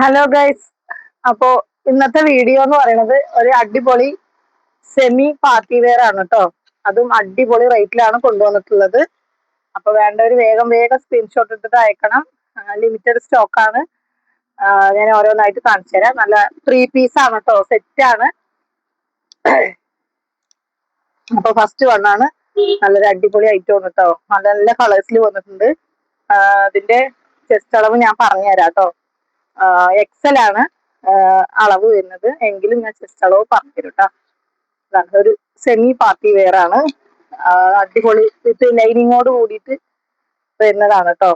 Hello guys. അപ്പോ ഇന്നത്തെ video എന്ന് പറയുന്നത് ഒരു അടിപൊളി സെമി പാർട്ടി വെയർ ആണ് കേട്ടോ. അതും അടിപൊളി റേറ്റിലാണ് കൊണ്ടുവന്നിട്ടുള്ളത്. അപ്പൊ വേണ്ടവര് വേഗം വേഗം സ്ക്രീൻഷോട്ട് എടുത്തിട്ട് അയക്കണം. ലിമിറ്റഡ് സ്റ്റോക്ക് ആണ്. ഞാൻ ഓരോന്നായിട്ട് കാണിച്ചു തരാം. നല്ല 3 പീസ് ആണ് കേട്ടോ, സെറ്റ് ആണ്. അപ്പൊ ഫസ്റ്റ് വണ്ണാണ് നല്ലൊരു അടിപൊളി ഐറ്റം ആണ് കേട്ടോ. നല്ല നല്ല കളേഴ്സിൽ വന്നിട്ടുണ്ട്. അതിന്റെ ചെസ്റ്റ് അളവ് ഞാൻ പറഞ്ഞുതരാം കേട്ടോ. എക്സൽ ആണ് അളവ് വരുന്നത്, എങ്കിലും ഞാൻ ചെസ്റ്റ് അളവ് പറഞ്ഞു തരും കേട്ടോ. ഒരു സെമി പാർട്ടി വെയർ ആണ്. അടിപൊളി വിത്ത് ലൈനിങ്ങോട് കൂടിയിട്ട് വരുന്നതാണ് കേട്ടോ.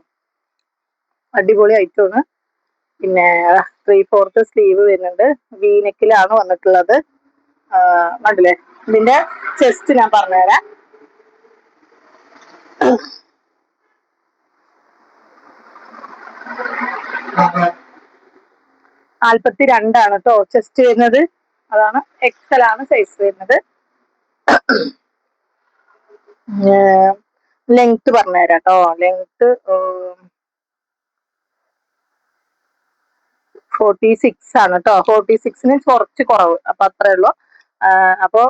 അടിപൊളി ഐറ്റം ആണ്. പിന്നെ 3/4 സ്ലീവ് വരുന്നുണ്ട്. വീനെക്കിലാണ് വന്നിട്ടുള്ളത്. കണ്ടില്ലേ? ഇതിന്റെ ചെസ്റ്റ് ഞാൻ പറഞ്ഞുതരാം. 42 ആണ് കേട്ടോ ചെസ്റ്റ് വരുന്നത്. അതാണ് എക്സൽ ആണ് സൈസ് വരുന്നത്. ലെങ്ത് പറഞ്ഞുതരാം കേട്ടോ. ലെങ്ത് 46 ആണ് കേട്ടോ. 46-ന് കുറച്ച് കുറവ്, അപ്പൊ അത്രേ ഉള്ളൂ. അപ്പൊ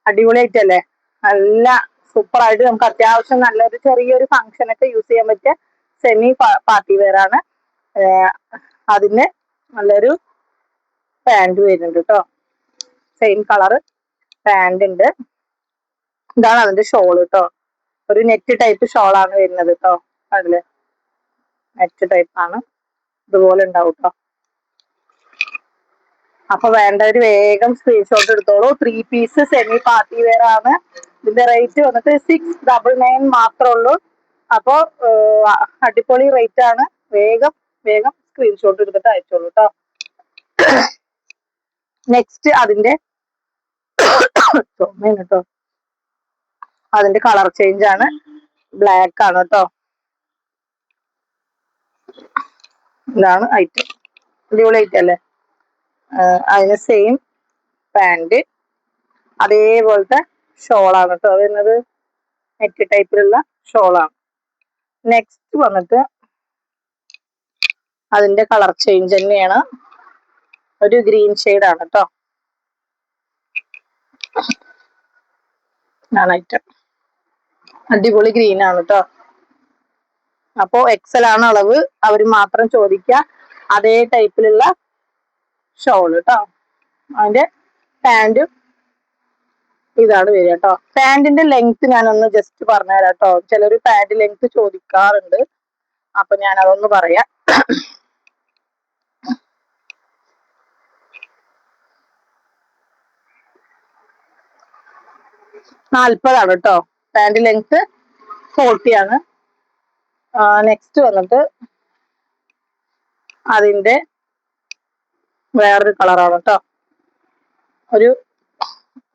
അടിപൊളിയായിട്ടല്ലേ? നല്ല സൂപ്പർ ആയിട്ട് നമുക്ക് അത്യാവശ്യം നല്ലൊരു ചെറിയൊരു ഫംഗ്ഷനൊക്കെ യൂസ് ചെയ്യാൻ പറ്റിയ സെമി പാർട്ടി വെയർ ആണ്. അതിന് നല്ലൊരു പാന്റ് വരുന്നുണ്ട് കേട്ടോ. സെയിം കളർ പാന്റ് ഉണ്ട്. ഇതാണ് അതിന്റെ ഷോൾ കേട്ടോ. ഒരു നെറ്റ് ടൈപ്പ് ഷോളാണ് വരുന്നത് കേട്ടോ. അതില് നെറ്റ് ടൈപ്പ് ആണ്. ഇതുപോലെ ഉണ്ടാവും കേട്ടോ. അപ്പൊ വേണ്ടവര് വേഗം സ്ക്രീൻഷോട്ട് എടുത്തോളൂ. 3 പീസ് സെമി പാർട്ടി വെയർ ആണ്. ഇതിന്റെ റേറ്റ് വന്നിട്ട് 699 മാത്രമേ ഉള്ളൂ. അപ്പോ അടിപൊളി റേറ്റ് ആണ്. വേഗം വേഗം സ്ക്രീൻഷോട്ട് എടുത്തിട്ട് അയച്ചോളൂ കേട്ടോ. നെക്സ്റ്റ് അതിന്റെ കേട്ടോ, അതിന്റെ കളർ ചേഞ്ച് ആണ്. ബ്ലാക്ക് ആണ് കേട്ടോ. ഇതാണ് ഐറ്റം. അടിപൊളി ഐറ്റം അല്ലേ? അതിന് സെയിം പാന്റ്, അതേപോലത്തെ ഷോളാണ് കേട്ടോ വരുന്നത്. നെറ്റ് ടൈപ്പിലുള്ള ഷോളാണ്. നെക്സ്റ്റ് വന്നിട്ട് അതിന്റെ കളർ ചേഞ്ച് തന്നെയാണ്. ഒരു ഗ്രീൻ ഷെയ്ഡ് ആണ് കേട്ടോ. ഐറ്റം അടിപൊളി ഗ്രീൻ ആണ് കേട്ടോ. അപ്പോ എക്സൽ ആണ് അളവ്. അവര് മാത്രം ചോദിക്കുക. അതേ ടൈപ്പിലുള്ള ഷോൾ കേട്ടോ. അതിന്റെ പാന്റും ഇതാണ് വരിക കേട്ടോ. പാന്റിന്റെ ലെങ്ത് ഞാനൊന്ന് ജസ്റ്റ് പറഞ്ഞുതരാം കേട്ടോ. ചിലർ പാന്റ് ലെങ്ത് ചോദിക്കാറുണ്ട്. അപ്പൊ ഞാൻ അതൊന്ന് പറയാം. നാൽപ്പതാണ് കേട്ടോ. പാന്റ് ലെങ്ത് 40 ആണ്. നെക്സ്റ്റ് വന്നിട്ട് അതിന്റെ വേറൊരു കളറാണ് കേട്ടോ. ഒരു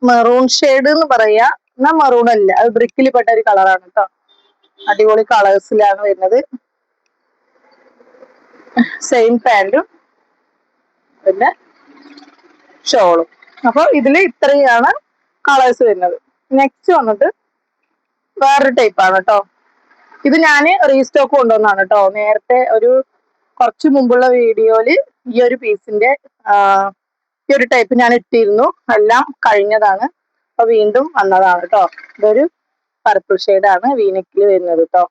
മെറൂൺ ഷെയ്ഡ് എന്ന് പറയാ. എന്നാ മെറൂൺ അല്ല, അത് ബ്രിക്കിൽ പെട്ട ഒരു കളറാണ് കേട്ടോ. അടിപൊളി കളേഴ്സിലാണ് വരുന്നത്. സെയിം പാന്റും പിന്നെ ഷോളും. അപ്പൊ ഇതില് ഇത്രയാണ് കളേഴ്സ് വരുന്നത്. നെക്സ്റ്റ് വന്നിട്ട് വേറൊരു ടൈപ്പാണ് കേട്ടോ. ഇത് ഞാൻ റീസ്റ്റോക്ക് കൊണ്ടുവന്നാണ് കേട്ടോ. നേരത്തെ ഒരു കുറച്ച് മുമ്പുള്ള വീഡിയോയില് ഈ ഒരു പീസിന്റെ ഈ ഒരു ടൈപ്പ് ഞാൻ ഇട്ടിരുന്നു. എല്ലാം കഴിഞ്ഞതാണ്. അപ്പൊ വീണ്ടും വന്നതാണ് കേട്ടോ. ഇതൊരു പർപ്പിൾ ഷെയ്ഡാണ് വീനെക്കിൽ വരുന്നത് കേട്ടോ.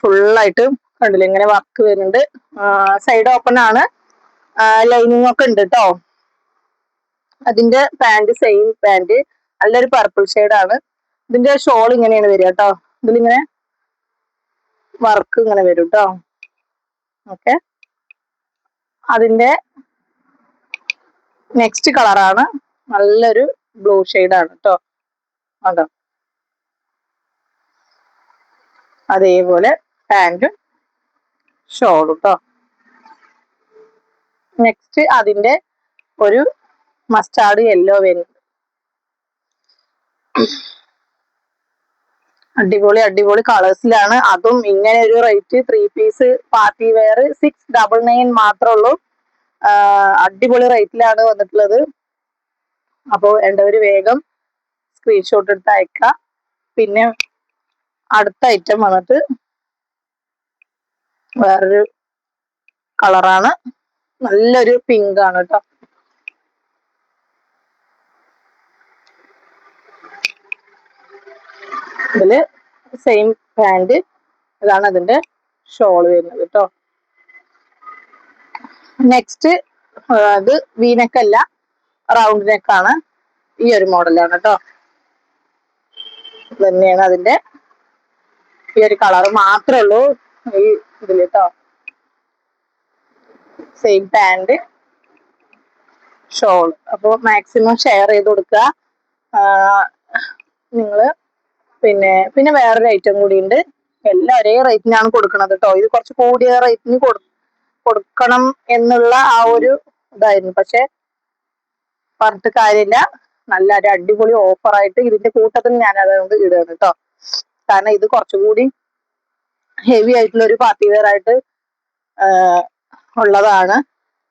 ഫുള്ളായിട്ട് കണ്ടില്ല, ഇങ്ങനെ വർക്ക് വരുന്നുണ്ട്. സൈഡ് ഓപ്പൺ ആണ്. ലൈനിങ് ഒക്കെ ഉണ്ട് കേട്ടോ. അതിന്റെ പാന്റ് സെയിം പാന്റ്, നല്ലൊരു പർപ്പിൾ ഷെയ്ഡാണ്. ഇതിന്റെ ഷോൾ ഇങ്ങനെയാണ് വരിക കേട്ടോ. ഇതിലിങ്ങനെ വർക്ക് ഇങ്ങനെ വരും കേട്ടോ. ഓക്കെ. അതിന്റെ നെക്സ്റ്റ് കളറാണ് നല്ലൊരു ബ്ലൂ ഷെയ്ഡാണ് കേട്ടോ. അതോ അതേപോലെ പാന്റും ഷോളും കേട്ടോ. നെക്സ്റ്റ് അതിന്റെ ഒരു മസ്റ്റാർഡ് യെല്ലോ വരുന്നുണ്ട്. അടിപൊളി അടിപൊളി കളേഴ്സിലാണ്. അതും ഇങ്ങനെ ഒരു റേറ്റ്. 3 പീസ് പാർട്ടി വെയർ 699 മാത്രമേ ഉള്ളൂ. അടിപൊളി റേറ്റിലാണ് വന്നിട്ടുള്ളത്. അപ്പോൾ വേണ്ടവര് വേഗം സ്ക്രീൻഷോട്ട് എടുത്ത് അയക്കാം. പിന്നെ അടുത്ത ഐറ്റം വന്നിട്ട് വേറൊരു കളറാണ്, നല്ലൊരു പിങ്ക് ആണ് കേട്ടോ. ഇതില് സെയിം പാന്റ്, ഇതാണ് അതിന്റെ ഷോൾ വരുന്നത് കേട്ടോ. നെക്സ്റ്റ് അത് വീനെക്കല്ല, റൗണ്ട് നെക്കാണ്. ഈ ഒരു മോഡലാണ് കേട്ടോ. തന്നെയാണ് അതിന്റെ ഈ ഒരു കളർ മാത്രമേ ഉള്ളൂ ഈ ഇതില് കേട്ടോ. Same pant shawl. അപ്പോൾ മാക്സിമം ഷെയർ ചെയ്ത് കൊടുക്കുക നിങ്ങള്. പിന്നെ വേറൊരു ഐറ്റം കൂടി ഉണ്ട്. എല്ലാം ഒരേ റേറ്റിനാണ് കൊടുക്കുന്നത് കേട്ടോ. ഇത് കുറച്ച് കൂടിയ റേറ്റിന് കൊടുക്കണം എന്നുള്ള ആ ഒരു ഇതായിരുന്നു. പക്ഷെ പറഞ്ഞിട്ട് കാര്യമില്ല, നല്ല ഒരു അടിപൊളി ഓഫറായിട്ട് ഇതിന്റെ കൂട്ടത്തിൽ ഞാൻ അതുകൊണ്ട് ഇടുകയാണ് കേട്ടോ. കാരണം ഇത് കുറച്ചുകൂടി ഹെവി ആയിട്ടുള്ള ഒരു പാർട്ടി വെയർ ആയിട്ട് ഉള്ളതാണ്.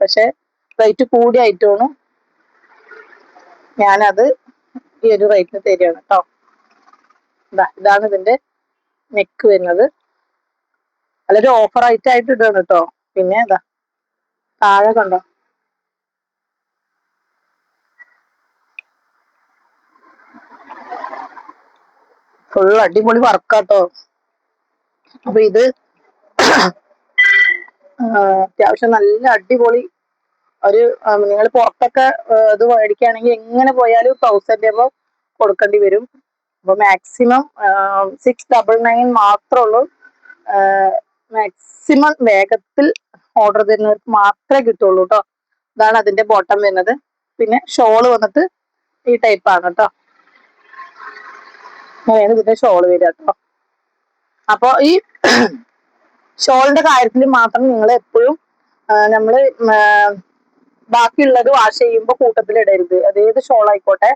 പക്ഷെ റേറ്റ് കൂടിയ ഐറ്റമാണ്. ഞാനത് ഈ ഒരു റേറ്റിന് തരികയാണ് കേട്ടോ. ഇതാണ് ഇതിന്റെ നെക്ക് വരുന്നത്. നല്ലൊരു ഓഫർ ആയിട്ട് ഇടുകയാണ് കേട്ടോ. പിന്നെ ഇതാ താഴെ കണ്ടോ, ഫുൾ അടിപൊളി വർക്കാട്ടോ. അപ്പൊ ഇത് അത്യാവശ്യം നല്ല അടിപൊളി ഒരു, നിങ്ങൾ പുറത്തൊക്കെ ഇത് മേടിക്കുകയാണെങ്കിൽ എങ്ങനെ പോയാലും 1000 രൂപ കൊടുക്കേണ്ടി വരും. അപ്പൊ മാക്സിമം 699 മാത്രമേ ഉള്ളൂ. മാക്സിമം വേഗത്തിൽ ഓർഡർ തരുന്നവർക്ക് മാത്രമേ കിട്ടുള്ളൂ കേട്ടോ. ഇതാണ് അതിന്റെ ബോട്ടം വരുന്നത്. പിന്നെ ഷോള് വന്നിട്ട് ഈ ടൈപ്പാണ് കേട്ടോ. അങ്ങനെയാണ് ഇതിന്റെ ഷോള് വരിക കേട്ടോ. അപ്പൊ ഈ ഷോളിന്റെ കാര്യത്തിൽ മാത്രം നിങ്ങൾ എപ്പോഴും നമ്മള് ബാക്കിയുള്ളത് വാഷ് ചെയ്യുമ്പോൾ കൂട്ടത്തിൽ ഇടരുത്. അത് ഏത് ഷോൾ ആയിക്കോട്ടെ.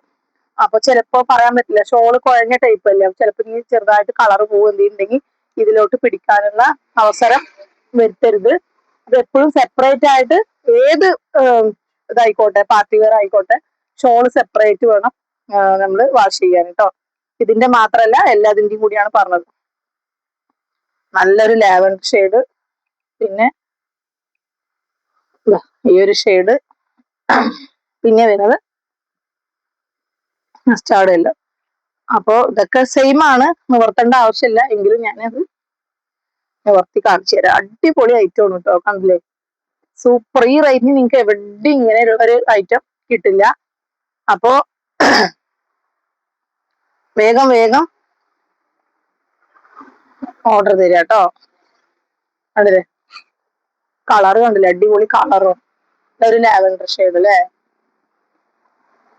അപ്പൊ ചിലപ്പോ പറയാൻ പറ്റില്ല, ഷോള് കുഴഞ്ഞ ടൈപ്പ് അല്ലേ. ചിലപ്പോ ഇനി ചെറുതായിട്ട് കളർ പോകുന്നുണ്ടെങ്കിൽ ഇതിലോട്ട് പിടിക്കാനുള്ള അവസരം വരുത്തരുത്. അത് എപ്പോഴും സെപ്പറേറ്റ് ആയിട്ട്, ഏത് ഇതായിക്കോട്ടെ, പാർട്ടി വെയർ ആയിക്കോട്ടെ, ഷോള് സെപ്പറേറ്റ് വേണം നമ്മൾ വാഷ് ചെയ്യാൻ കേട്ടോ. ഇതിന്റെ മാത്രമല്ല, എല്ലാതിന്റെയും കൂടിയാണ് പറഞ്ഞത്. നല്ലൊരു ലാവൻഡർ ഷെയ്ഡ്, പിന്നെ ഈ ഒരു ഷെയ്ഡ്, പിന്നെ വരുന്നത് മസ്റ്റാർഡ് യെല്ലോ. അപ്പോ ഇതൊക്കെ സെയിം ആണ്, നിവർത്തേണ്ട ആവശ്യമില്ല. എങ്കിലും ഞാനത് നിവർത്തി കാണിച്ചു തരാം. അടിപൊളി ഐറ്റം ആണ് കേട്ടോ. കണ്ടില്ലേ, സൂപ്പർ. ഈ റേറ്റിന് നിങ്ങൾക്ക് എവിടെ ഇങ്ങനെ ഒരു ഐറ്റം കിട്ടില്ല. അപ്പോ വേഗം വേഗം ഓർഡർ തരിക കേട്ടോ. അതില് കളറ് കണ്ടില്ലേ, അടിപൊളി കളറോ, ഒരു ലാവൻഡർ ഷെയ്ഡ് അല്ലേ.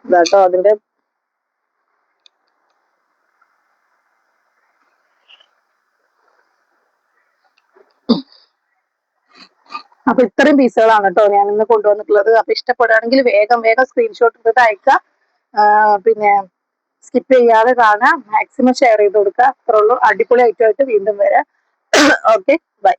ഇതാട്ടോ അതിന്റെ അപ്പൊ ഇത്രയും പീസുകളാണ് കേട്ടോ ഞാൻ ഇന്ന് കൊണ്ടുവന്നിട്ടുള്ളത്. അപ്പൊ ഇഷ്ടപ്പെടുകയാണെങ്കിൽ വേഗം വേഗം സ്ക്രീൻഷോട്ട് എടുത്തിട്ട് അയക്കുക. പിന്നെ സ്കിപ്പ് ചെയ്യാതെ കാണാം, മാക്സിമം ഷെയർ ചെയ്ത് കൊടുക്കുക. അത്രേ ഉള്ളൂ. അടിപൊളി ഐറ്റമായിട്ട് വീണ്ടും വരാം. Okay, by.